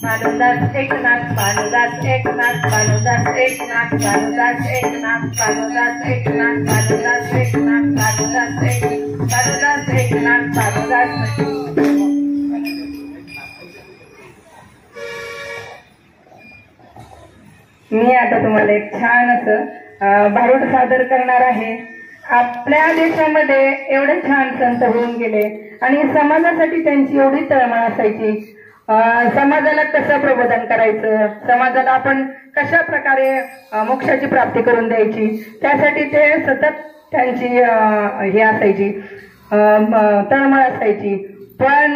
भानुदास एकनाथ, भानुदास एकनाथ, भानुदास एकनाथ, भानुदास एकनाथ, भानुदास एकनाथ, भानुदास एकनाथ, भानुदास एकनाथ, भानुदास एकनाथ, भानुदास. मी आता तुम्हाला एक छान असं भारूड सादर करणार आहे. आपल्या देशामध्ये एवढे छान संत होऊन गेले आणि समाजासाठी त्यांची एवढी तळमळ असायची. समाजाला कसं प्रबोधन करायचं, समाजाला आपण कशा प्रकारे मोक्षाची प्राप्ती करून द्यायची, त्यासाठी ते सतत त्यांची हे असायची, तळमळ असायची. पण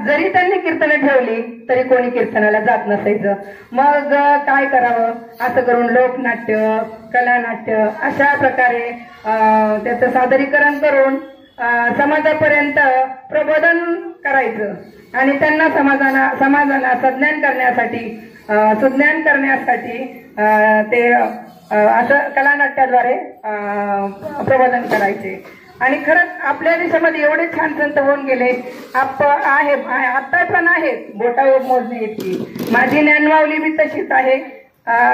जरी त्यांनी कीर्तनं ठेवली तरी कोणी कीर्तनाला जात नसायचं. मग काय करावं, असं करून लोकनाट्य, कलानाट्य अशा प्रकारे त्याचं सादरीकरण करून समाजापर्यंत प्रबोधन करायचं आणि त्यांना समाजाला सुज्ञान करण्यासाठी ते असं कलानाट्याद्वारे प्रबोधन करायचे. आणि खरंच आपल्या देशामध्ये एवढे छान संत होऊन गेले आता पण आहेत, बोटावर मोजणे इतकी. माझी ज्ञानमाऊली बी तशीच आहे.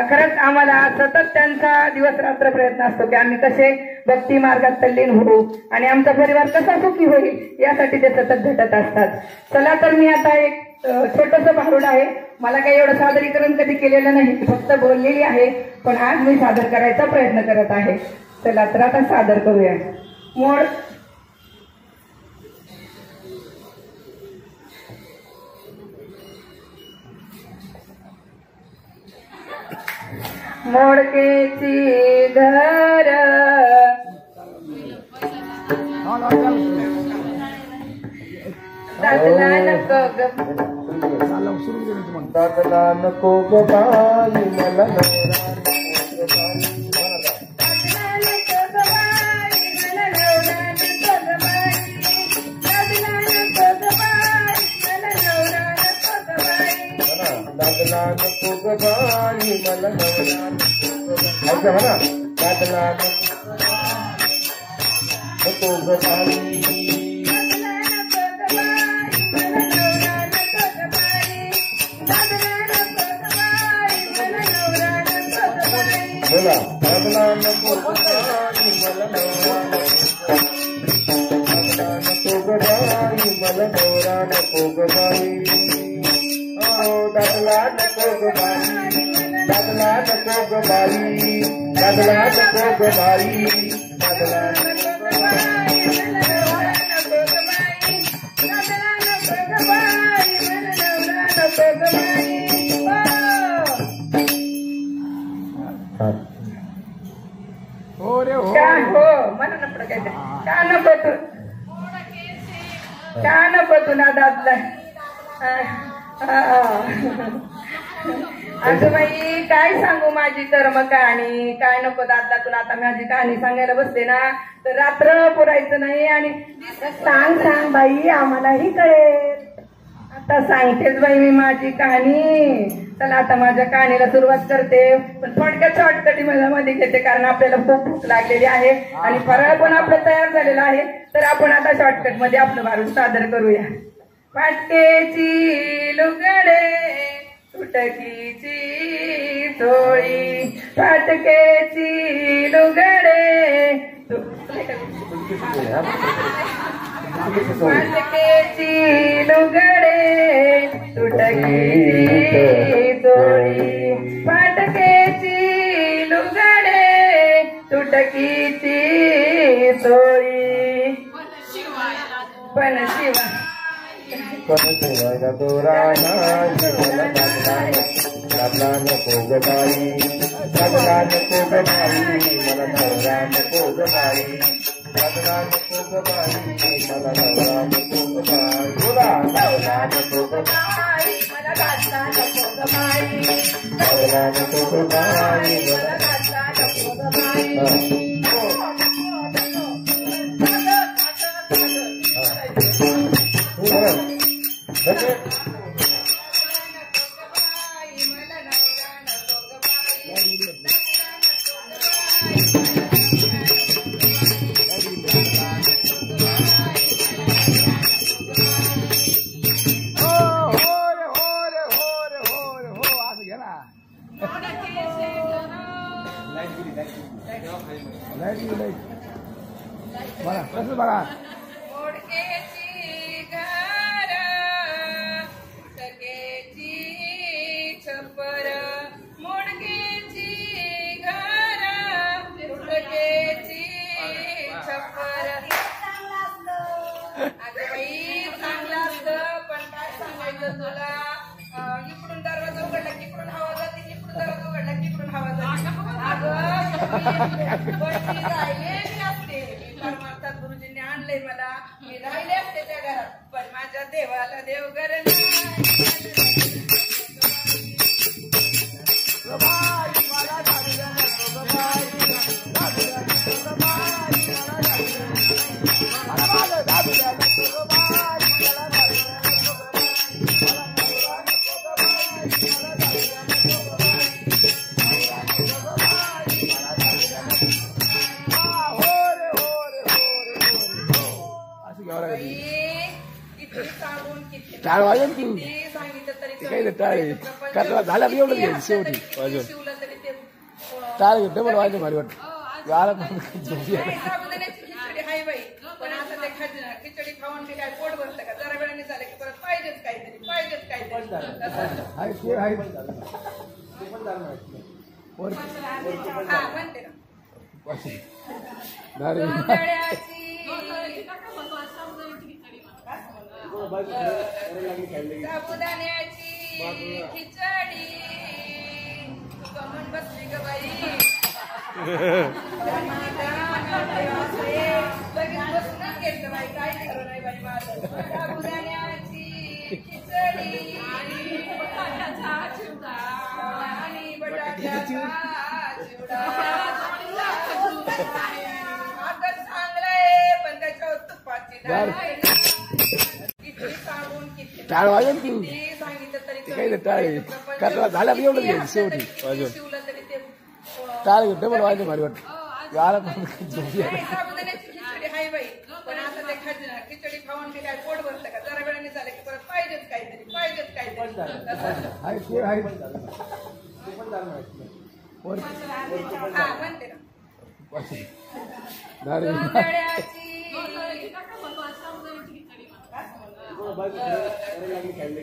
खरंच आम्हाला सतत त्यांचा दिवस रात्र प्रयत्न असतो की आम्ही कसे भक्ती मार्गात तल्लीन होऊ आणि आमचा परिवार कसा सुखी होईल यासाठी ते सतत झटत असतात. चला तर मी आता एक छोटंसं भारूड आहे. मला काही एवढं सादरीकरण कधी केलेलं नाही, फक्त बोललेली आहे, पण आज मी सादर करायचा प्रयत्न करत आहे. चला तर आता सादर करूया. मोड मोडकेची घर दादला नको ग बाई मला दादला नको ग बाई मला नवरा ऐका म्हणा, दादला नको ग बाई बोला, दादला नको ग बाई मला नवरा, दादला नको ग बाई मला नवरा नको ग बाई. दादला नको ग बाई, दादला नको ग बाई, दादला नको ग बाई, दादला नको ग बाई, नको ग बाई, दादला नको ग बाई, नवरा नको ग बाई. हो रे हो, काय हो मला नको काय का नको तू, का नको तुला दादला. अगं बाई काय सांगू माझी कर्म कहाणी. काय नको दादला तुला, आता माझी कहाणी सांगायला बसते ना तर रात्र पुरायचं नाही. आणि सांग बाई आम्हालाही कळेल. आता सांगतेच बाई मी माझी कहाणी. चला आता माझ्या कहाणीला सुरुवात करते, पण थोडक्यात शॉर्टकटी मध्ये घेते कारण आपल्याला खूप भूक लागलेली आहे आणि फराळ पण आपलं तयार झालेला आहे. तर आपण आता शॉर्टकट मध्ये आपलं भारूड सादर करूया. फाटकेची लुगडे तुटकीची चोळी, फाटकेची लुगडे फाटकेची लुगडे तुटकीची चोळी, फाटकेची लुगडे तुटकीची चोळी. पण शिवाय दोराना मला दादला नको ग बाई, दादला नको ग बाई मला नवरा नको ग बाई, दादला नको ग बाई मला नवरा नको ग बाई. बोला, दादला नको ग बाई मला दादला नको ग बाई, दादला नको ग बाई मला दादला नको ग बाई. बघा कसं बघा मोडकेची घर सगेची छपर मोडकेची घर सगेची छपर अगं बाई चांगलं असतं पण काय सांगायचं तुला इकडून दरवाजा उघडला की इकडून हवा जाते इकडून दरवाजा उघडला की इकडून हवा जाते अगं राहिले मी असते परमार्थात गुरुजींनी आणलंय मला मी राहिले असते त्या घरात पण माझ्या देवाला देवघर टाळ वाजन तू सांगितलं तरी काही टाळ कटला झाला एवढं घ्यायचं शेवटी वाजून टाळ डबल वाजलं भारी वाटत साबुदाण्याची खिचडी हाय बाई पण आता ते खिचडी खाऊन ते काय पोट भरतं का जरा वेळाने झालं की परत पाहिजेच काहीतरी हा म्हणते ना साबुदाण्याची खिचडी कमन बसली ग बाई लगेच बसूनच घेतलं बाई काय खरं नाही बाई माझं साबुदाण्याची खिचडी आणि बटाट्याचा चिवडा अगं चांगलंय पण त्याच्यावर तुपाची टाळ वाजन तू सांगितलं तरी काही टाळ कटला झाला एवढं घ्यायचं शेवटी वाजून शिवलं तरी ते टाळ डबल वाजलं भारी वाटत साबुदाण्याची खिचडी हाय बाई पण आता ते खिचडी खाऊन ते काय पोट भरतं का जरा वेळाने झालं की परत पाहिजेच काहीतरी हा म्हणते ना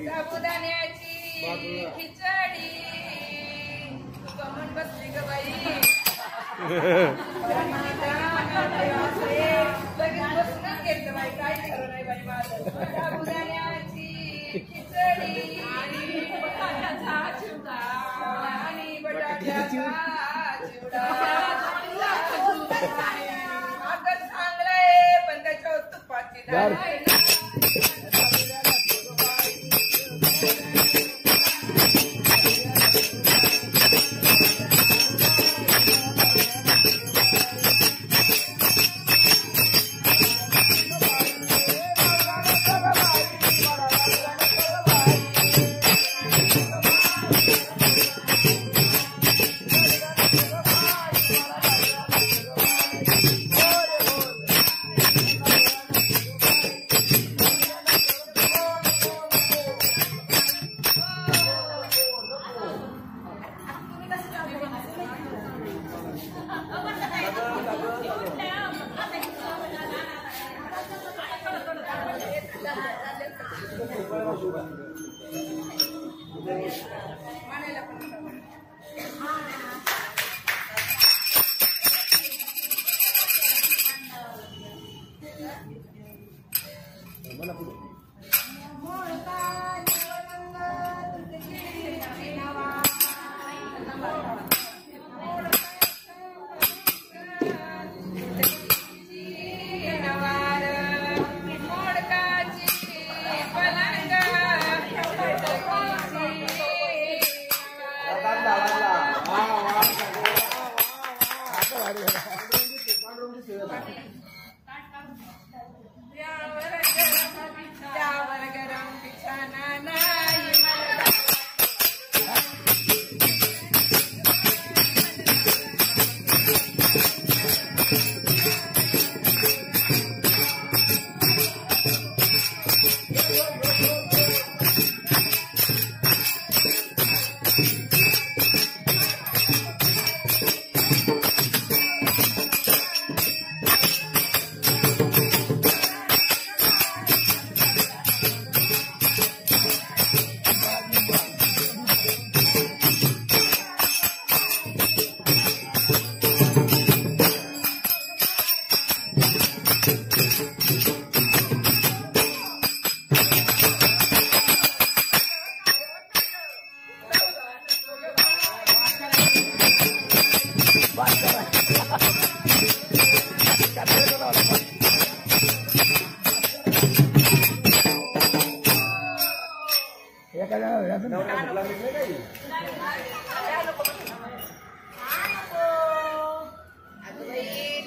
साबुदाण्याची खिचडी कमन बसली ग बाई लगेच बसूनच घेतलं बाई काय खरं नाही बाई माझं साबुदाण्याची खिचडी आणि बटाट्याचा चिवडा अगं चांगलंय पण त्याच्यावर तुपाची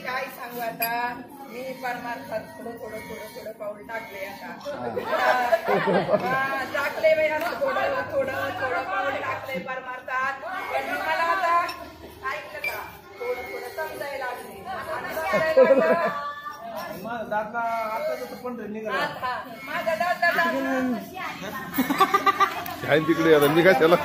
काय सांगू आता मी परमार्थात थोडं थोडं थोडं थोडं पाऊल टाकले आता टाकले बाई आता थोडं थोडं थोडं पाऊल टाकले परमार्थात पण मला आता ऐकलं का थोडं थोडं समजायला लागले माझा दादा आता पण माझा दादा काय तिकडे आता मी काय त्याला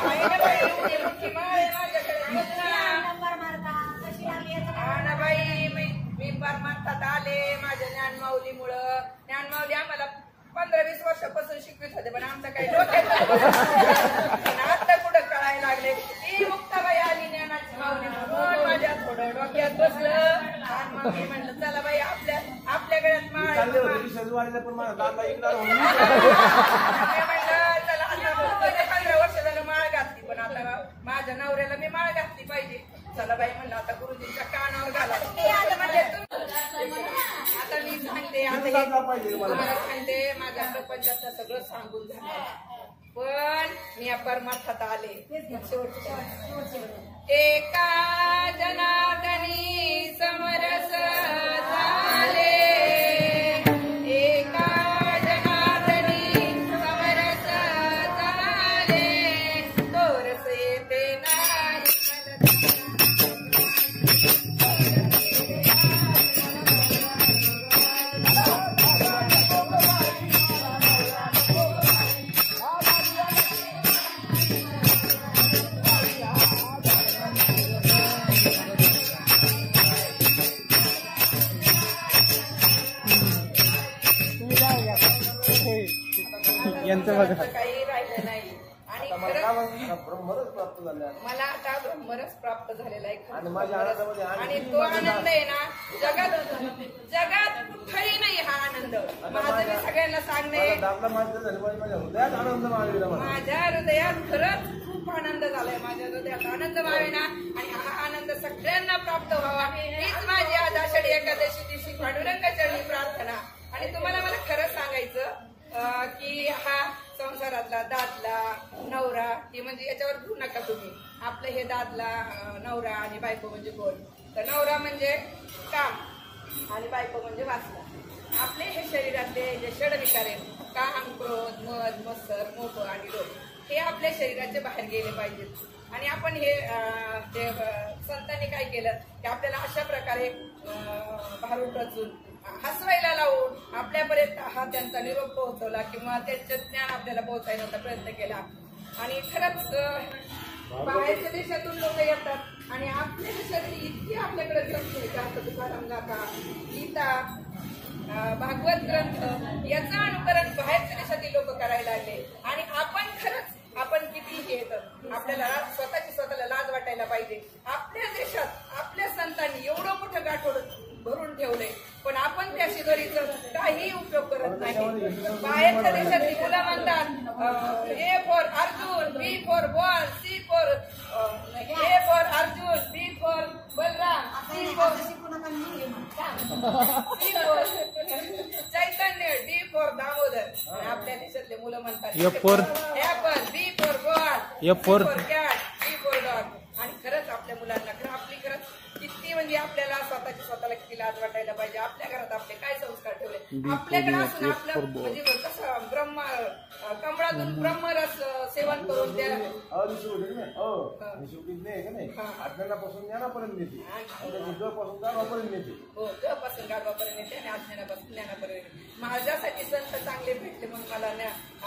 मी परमार्थात आले माझ्या ज्ञानमाऊलीमुळं ज्ञानमाऊली आम्हाला 15-20 वर्षापासून शिकवित होते पण आमचं काही डोक्यात आता कुठं कळायला लागले ती मुक्ताबाई आली ज्ञानाची माऊली म्हणून माझ्या थोडं डोक्यात बसलं आणि मग मी म्हणलं चला बाई आपल्या गळ्यात माळ पण माझा दादा इकडं म्हणलं चला आता 15 वर्ष झालं माळ घातली पण आता माझ्या नवऱ्याला मी माळ घातली पाहिजे चला बाई म्हणलं आता गुरुजींच्या कानावर घाला आता मी सांगते आता तुम्हाला सांगते माझ्या प्रपंचाचं सगळं सांगून झालं पण मी या परमार्थात आले एका जनार्दनी समरस झाले एका जनार्दनी समरस झाले तोरस येते नाही काही राहिलं नाही आणि मला आता ब्रह्मरस प्राप्त झालेला आहे आणि तो आनंद आहे ना जगात कुठेही नाही हा आनंद माझं मी सगळ्यांना सांगणे माझ्या हृदयात खरंच खूप आनंद झालाय माझ्या हृदयात आनंद व्हावे ना आणि हा आनंद सगळ्यांना प्राप्त व्हावा हीच माझी आज आषाढी एकादशी दिवशी पांडुरंगाचरणी प्रार्थना आणि तुम्हाला मला खरंच सांगायचं की हा संसारातला दादला नवरा हे म्हणजे याच्यावर भरू नका तुम्ही आपलं हे दादला नवरा आणि बायको म्हणजे कोण तर नवरा म्हणजे काम आणि बायको म्हणजे वासना आपले हे शरीरातले जे षडविकार आहेत काम क्रोध मद मत्सर मोह आणि लोभ हे आपल्या शरीराचे बाहेर गेले पाहिजेत आणि आपण हे संतांनी काय केलं की आपल्याला अशा प्रकारे भारूड रचून हसवायला लावून आपल्यापर्यंत हा त्यांचा निरोप पोहोचवला किंवा त्यांचं ज्ञान आपल्याला पोहोचवण्याचा प्रयत्न केला आणि खरंच बाहेरच्या देशातून लोक येतात आणि आपल्या देशातली इतकी आपल्याकडे ग्रंथ तुकाराम गाथा गीता भागवत ग्रंथ याचं अनुकरण बाहेरच्या देशातील लोक करायला लागले आणि आपण खरंच आपण किती घेत आपल्याला स्वतःला लाज वाटायला पाहिजे आपल्या देशात आपल्या संतांनी एवढं मोठं गाठोड भरून ठेवलंय पण आपण त्या शिदोरीचा काही उपयोग करत नाही बाहेरच्या देशातली मुलं म्हणतात A for Arjun B for ball C for A for Arjun B for Balram C for Chaitanya D for Damodar आपल्या देशातले मुलं म्हणतात apple B for ball F for cat B for dog आणि खरंच आपल्या मुलांना आपली खरंच किती म्हणजे आपल्याला स्वतःला किती लाज वाटायला पाहिजे आपल्या घरात आपले काय संस्कार ठेवले आपल्याकडे असून आपलं म्हणजे कसं कमळातून ब्रह्मरस सेवन करून त्या अज्ञानापासून ज्ञानापर्यंत नेते गावापर्यंत नेते हो पासून गावापर्यंत नेते आणि अज्ञानापासून ज्ञानापर्यंत माझ्यासाठी संत चांगले भेटले म्हणून मला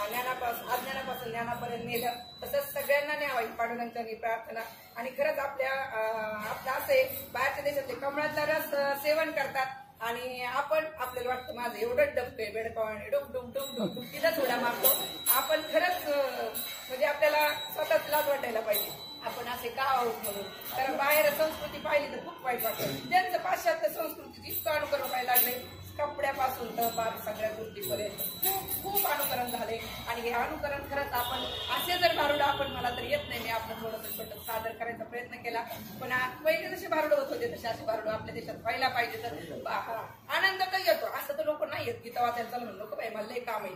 अज्ञानापासून ज्ञानापर्यंत नेलं तसंच सगळ्यांना न्यावं पांडुरंगाची मी प्रार्थना आणि खरंच आपलं असे बाहेरच्या देशातले कमळाचा रस सेवन करतात आणि आपण आपल्याला वाटतं माझं एवढंच डबकंय बेडकावाने डुम डुम डुम डुम डुम तिथंच उड्या मारतो आपण खरंच म्हणजे आपल्याला स्वतःच लाज वाटायला पाहिजे आपण असे का आहोत म्हणून कारण बाहेर संस्कृती पाहिली तर खूप वाईट वाटतं ज्यांचं पाश्चात्य संस्कृतीचं इतकं अनुकरण व्हायला लागले कपड्यापासून तर बार सगळ्या गोष्टीपर्यंत खूप अनुकरण झाले आणि हे अनुकरण खरंच आपण असे जर भारुड आपण मला तर येत नाही मी आपलं थोडंसं छोटं सादर करायचा प्रयत्न केला पण पहिले जसे भारुड होत होते तसे असे भारुड आपल्या देशात व्हायला पाहिजे तर आनंद तर येतो असं तर लोक नाही येत गीता वाचायला चला म्हणलं नको बाई मला लय काम आहे,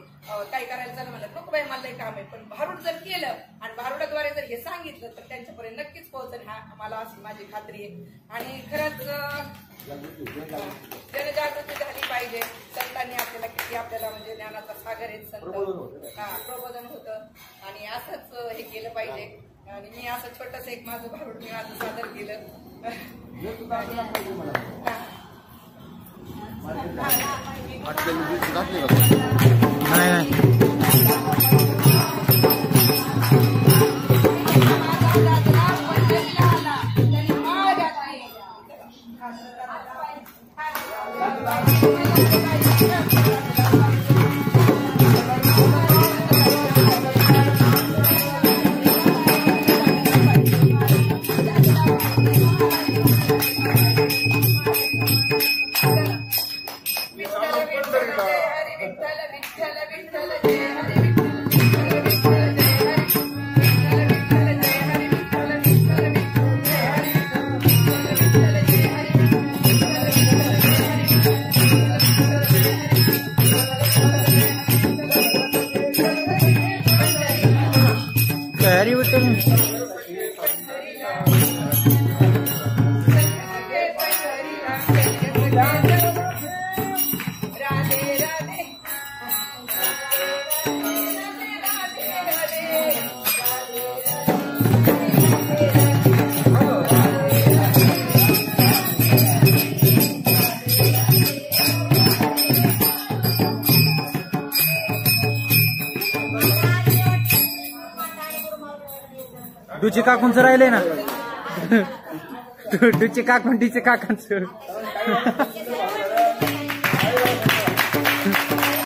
काय करायला चला म्हणलं नको बाई मला लय काम आहे. पण भारूड जर केलं आणि भारुडाद्वारे जर हे सांगितलं तर त्यांच्यापर्यंत नक्कीच पोहोचेल, हा मला अशी माझी खात्री आहे. आणि खरंच जनजागृती झाली पाहिजे. संतांनी आपल्याला किती आपल्याला म्हणजे ज्ञानाचा सागर आहे संत, प्रबोधन होतं आणि असंच हे केलं पाहिजे. आणि मी असं छोटस एक माझं भारूड मी माझं सादर केलं. हरी विठ्ठल डुची काकूंचं राहिलंय ना. डुची काकून डीचे काकांचं